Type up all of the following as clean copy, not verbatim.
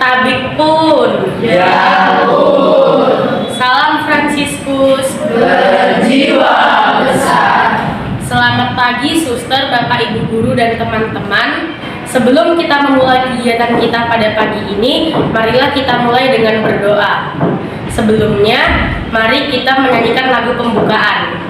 Tabik pun. Ya pun. Salam Fransiskus. Berjiwa besar. Selamat pagi suster, bapak, ibu guru, dan teman-teman. Sebelum kita memulai kegiatan kita pada pagi ini, marilah kita mulai dengan berdoa. Sebelumnya, mari kita menyanyikan lagu pembukaan.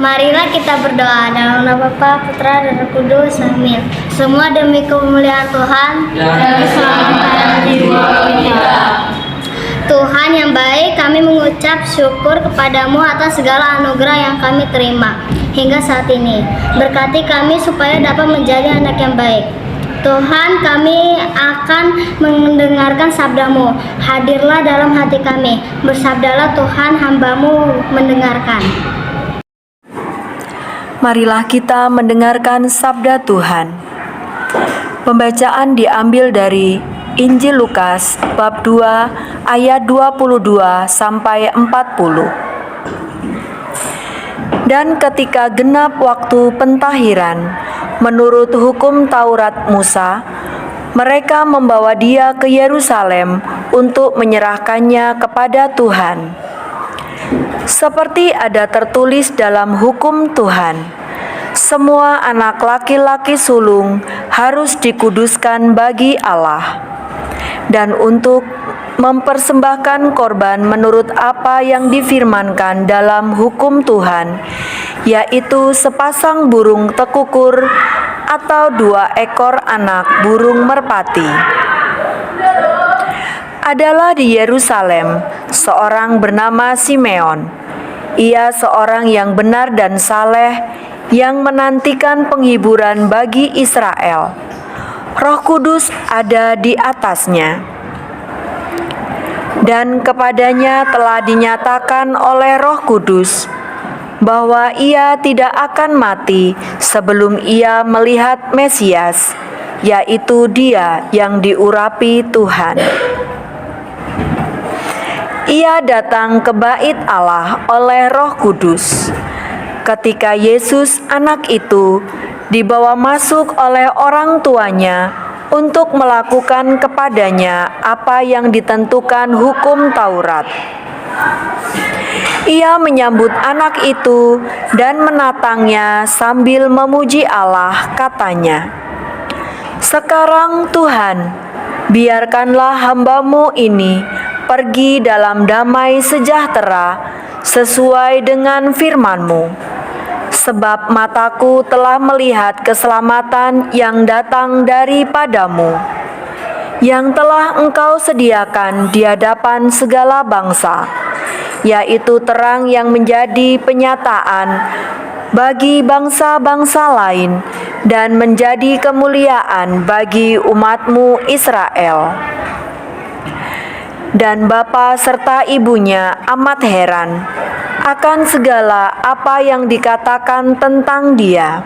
Marilah kita berdoa dalam nama Bapa, Putra, dan Roh Kudus. Amin. Semua demi kemuliaan Tuhan Dan keselamatan jiwa kita. Tuhan yang baik, kami mengucap syukur kepadamu atas segala anugerah yang kami terima hingga saat ini. Berkati kami supaya dapat menjadi anak yang baik. Tuhan, kami akan mendengarkan sabdamu. Hadirlah dalam hati kami. Bersabdalah Tuhan, hamba-Mu mendengarkan. Marilah kita mendengarkan sabda Tuhan. Pembacaan diambil dari Injil Lukas bab 2 ayat 22 sampai 40. Dan ketika genap waktu pentahiran menurut hukum Taurat Musa, mereka membawa dia ke Yerusalem untuk menyerahkannya kepada Tuhan. Seperti ada tertulis dalam hukum Tuhan, semua anak laki-laki sulung harus dikuduskan bagi Allah, dan untuk mempersembahkan korban menurut apa yang difirmankan dalam hukum Tuhan, yaitu sepasang burung tekukur atau 2 ekor anak burung merpati. Adalah di Yerusalem seorang bernama Simeon. Ia seorang yang benar dan saleh, yang menantikan penghiburan bagi Israel. Roh Kudus ada di atasnya, dan kepadanya telah dinyatakan oleh Roh Kudus bahwa ia tidak akan mati sebelum ia melihat Mesias, yaitu Dia yang diurapi Tuhan. Ia datang ke bait Allah oleh Roh Kudus. Ketika Yesus anak itu dibawa masuk oleh orang tuanya untuk melakukan kepadanya apa yang ditentukan hukum Taurat. Ia menyambut anak itu dan menatangnya sambil memuji Allah, katanya, "Sekarang Tuhan, biarkanlah hamba-Mu ini pergi dalam damai sejahtera sesuai dengan firman-Mu. Sebab mataku telah melihat keselamatan yang datang daripadamu, yang telah Engkau sediakan di hadapan segala bangsa, yaitu terang yang menjadi penyataan bagi bangsa-bangsa lain dan menjadi kemuliaan bagi umat-Mu Israel." Dan bapa serta ibunya amat heran akan segala apa yang dikatakan tentang dia.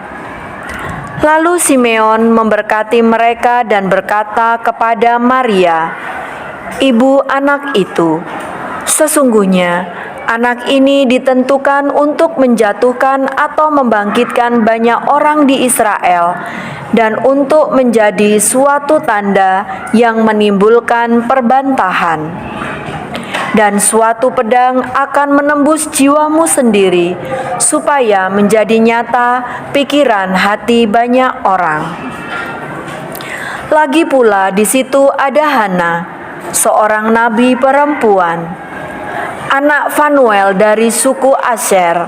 Lalu Simeon memberkati mereka dan berkata kepada Maria, ibu anak itu, "Sesungguhnya anak ini ditentukan untuk menjatuhkan atau membangkitkan banyak orang di Israel, dan untuk menjadi suatu tanda yang menimbulkan perbantahan. dan suatu pedang akan menembus jiwamu sendiri, supaya menjadi nyata pikiran hati banyak orang. Lagi pula di situ ada Hana, seorang nabi perempuan, anak Fanuel dari suku Asher.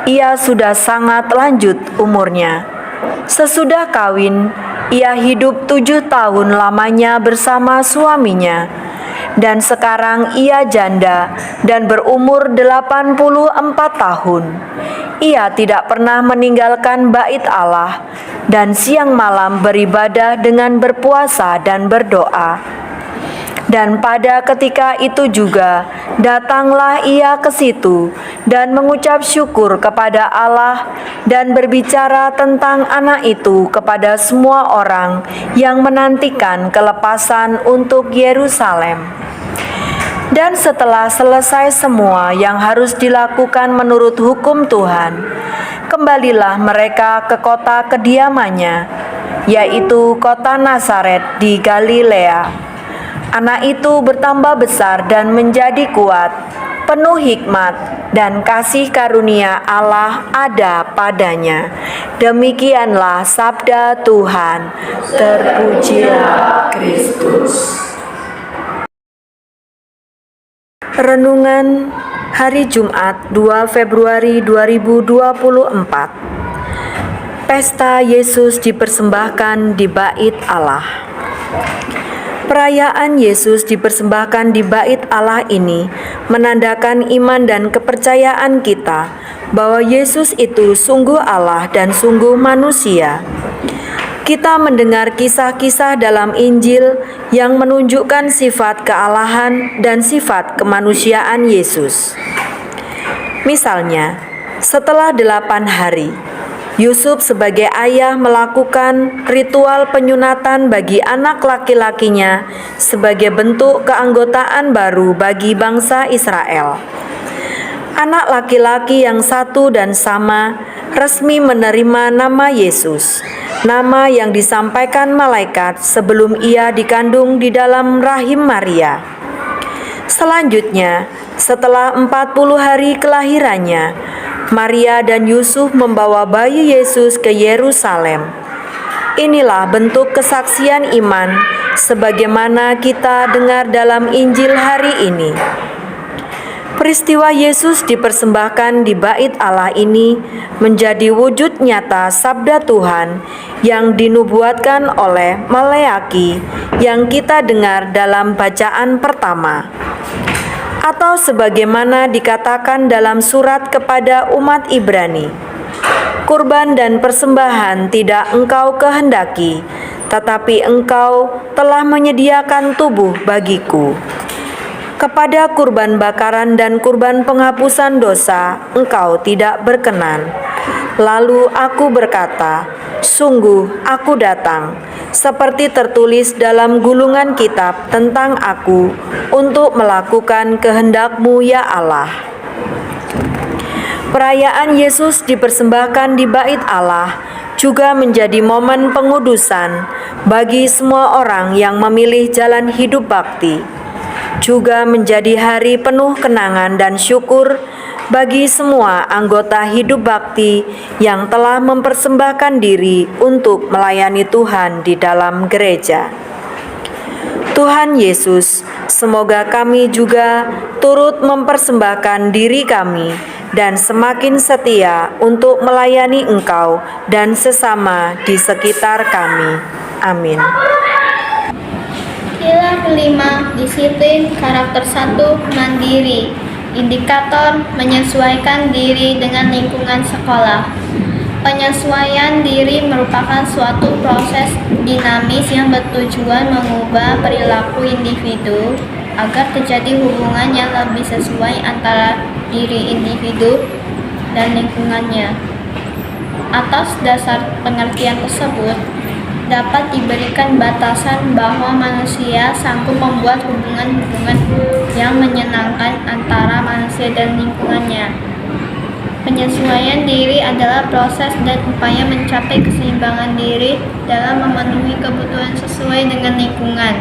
Ia sudah sangat lanjut umurnya. Sesudah kawin, ia hidup 7 tahun lamanya bersama suaminya, dan sekarang ia janda dan berumur 84 tahun. Ia tidak pernah meninggalkan bait Allah dan siang malam beribadah dengan berpuasa dan berdoa. Dan pada ketika itu juga datanglah ia ke situ dan mengucap syukur kepada Allah dan berbicara tentang anak itu kepada semua orang yang menantikan kelepasan untuk Yerusalem. Dan setelah selesai semua yang harus dilakukan menurut hukum Tuhan, kembalilah mereka ke kota kediamannya, yaitu kota Nazaret di Galilea. Anak itu bertambah besar dan menjadi kuat, penuh hikmat dan kasih karunia Allah ada padanya. Demikianlah sabda Tuhan. Terpujilah Kristus. Renungan hari Jumat 2 Februari 2024. Pesta Yesus dipersembahkan di bait Allah. Perayaan Yesus dipersembahkan di bait Allah ini menandakan iman dan kepercayaan kita bahwa Yesus itu sungguh Allah dan sungguh manusia. Kita mendengar kisah-kisah dalam Injil yang menunjukkan sifat kealahan dan sifat kemanusiaan Yesus. Misalnya, setelah 8 hari, Yusuf sebagai ayah melakukan ritual penyunatan bagi anak laki-lakinya sebagai bentuk keanggotaan baru bagi bangsa Israel. Anak laki-laki yang satu dan sama resmi menerima nama Yesus, nama yang disampaikan malaikat sebelum ia dikandung di dalam rahim Maria. Selanjutnya, setelah 40 hari kelahirannya, Maria dan Yusuf membawa bayi Yesus ke Yerusalem. Inilah bentuk kesaksian iman sebagaimana kita dengar dalam Injil hari ini. Peristiwa Yesus dipersembahkan di bait Allah ini menjadi wujud nyata sabda Tuhan yang dinubuatkan oleh Maleaki yang kita dengar dalam bacaan pertama. Atau sebagaimana dikatakan dalam surat kepada umat Ibrani, kurban dan persembahan tidak engkau kehendaki, tetapi engkau telah menyediakan tubuh bagiku. Kepada kurban bakaran dan kurban penghapusan dosa engkau tidak berkenan. Lalu aku berkata, sungguh aku datang, seperti tertulis dalam gulungan kitab tentang aku, untuk melakukan kehendak-Mu ya Allah. Perayaan Yesus dipersembahkan di bait Allah juga menjadi momen pengudusan bagi semua orang yang memilih jalan hidup bakti. Juga menjadi hari penuh kenangan dan syukur bagi semua anggota hidup bakti yang telah mempersembahkan diri untuk melayani Tuhan di dalam gereja. Tuhan Yesus, semoga kami juga turut mempersembahkan diri kami dan semakin setia untuk melayani Engkau dan sesama di sekitar kami. Amin. Pilar kelima, disiplin karakter 1, mandiri. Indikator menyesuaikan diri dengan lingkungan sekolah. Penyesuaian diri merupakan suatu proses dinamis yang bertujuan mengubah perilaku individu agar terjadi hubungan yang lebih sesuai antara diri individu dan lingkungannya. Atas dasar pengertian tersebut, dapat diberikan batasan bahwa manusia sanggup membuat hubungan-hubungan yang menyenangkan antara manusia dan lingkungannya. Penyesuaian diri adalah proses dan upaya mencapai keseimbangan diri dalam memenuhi kebutuhan sesuai dengan lingkungan.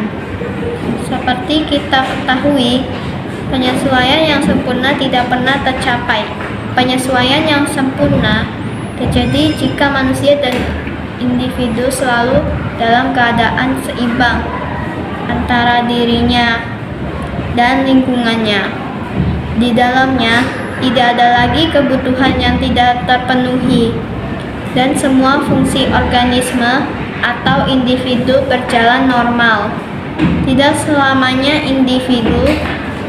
Seperti kita ketahui, Penyesuaian yang sempurna tidak pernah tercapai. Penyesuaian yang sempurna terjadi jika manusia dan individu selalu dalam keadaan seimbang antara dirinya dan lingkungannya. Di dalamnya tidak ada lagi kebutuhan yang tidak terpenuhi, dan semua fungsi organisme atau individu berjalan normal. Tidak selamanya individu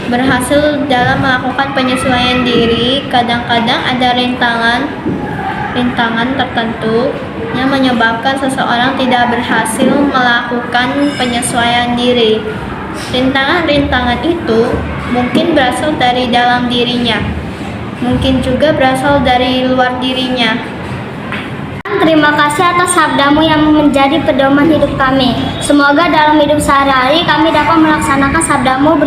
berhasil dalam melakukan penyesuaian diri. Kadang-kadang ada rintangan tertentu yang menyebabkan seseorang tidak berhasil melakukan penyesuaian diri. Rintangan-rintangan itu mungkin berasal dari dalam dirinya, mungkin juga berasal dari luar dirinya. Terima kasih atas sabdamu yang menjadi pedoman hidup kami. Semoga dalam hidup sehari-hari kami dapat melaksanakan sabdamu.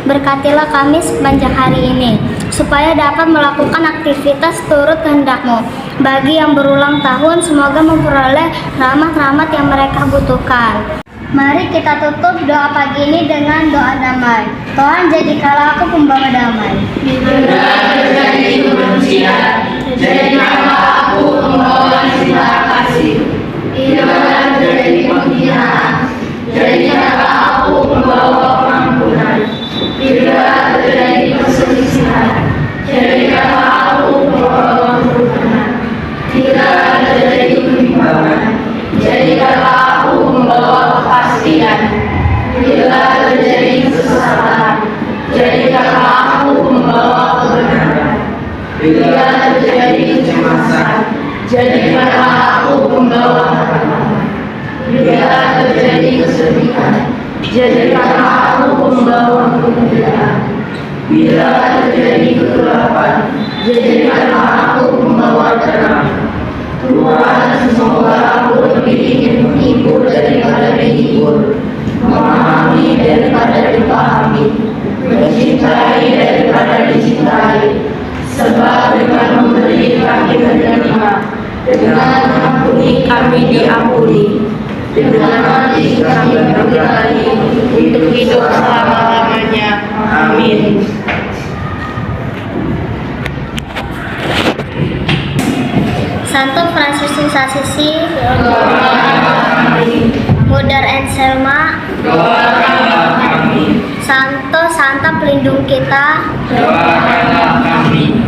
Berkatilah kami sepanjang hari ini, supaya dapat melakukan aktivitas turut kehendakmu. Bagi yang berulang tahun, semoga memperoleh rahmat-rahmat yang mereka butuhkan. Mari kita tutup doa pagi ini dengan doa damai. Tuhan, jadikanlah aku pembawa damai. Terjadi kebencian, jadikanlah aku pembawa cinta kasih. Bila terjadi penghinaan, jadikanlah aku pembawa pengampunan. Bila terjadi perselisihan, jadikanlah aku pembawa kerukunan. Bila terjadi kebimbangan, jadikanlah aku pembawa kepastian. Bila terjadi kesesatan, jadikanlah aku pembawa kebenaran. Bila terjadi kecemasan, jadikanlah aku pembawa harapan. Bila terjadi kesedihan, jadikanlah aku pembawa kegembiraan. Bila terjadi kegelapan, jadikanlah aku pembawa terang. Tuhan, semoga aku lebih ingin menghibur daripada dihibur, memahami daripada dipahami, mencintai daripada dicintai. Sebab dengan memberi kami menerima, dengan mengampuni kami diampuni, dengan mati kami berlari untuk hidup selama-lamanya. Amin. Santo Fransiskus Assisi, Mother and Selma, Doakanlah kami, Santo Santa pelindung kita, doakanlah kami.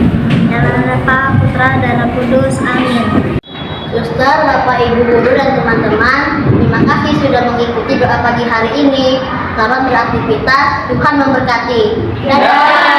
Dalam Bapa, Putra, dan Roh Kudus. Amin. Suster, Bapak, Ibu guru dan teman-teman, terima kasih sudah mengikuti doa pagi hari ini. Selamat beraktivitas, Tuhan memberkati. Dadah.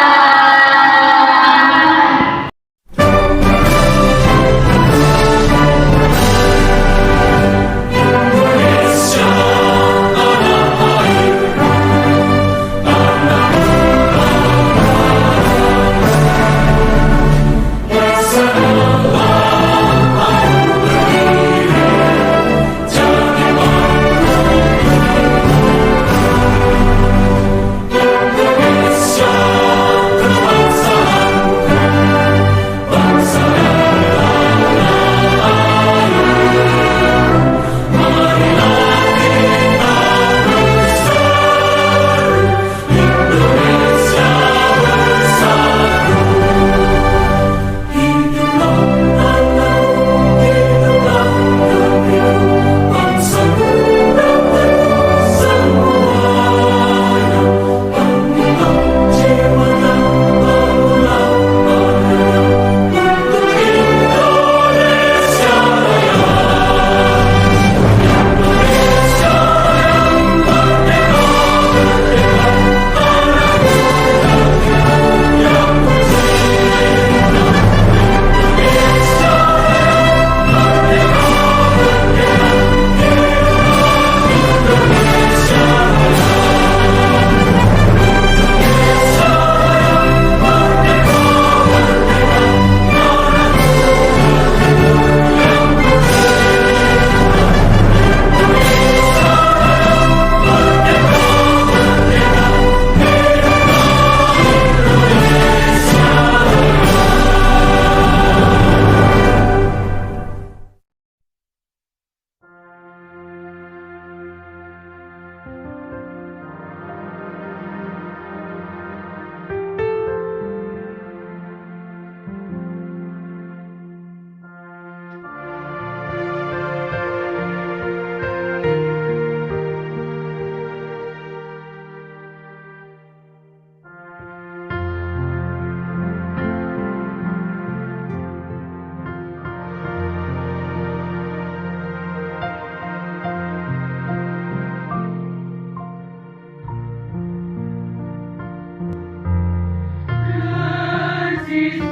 kasih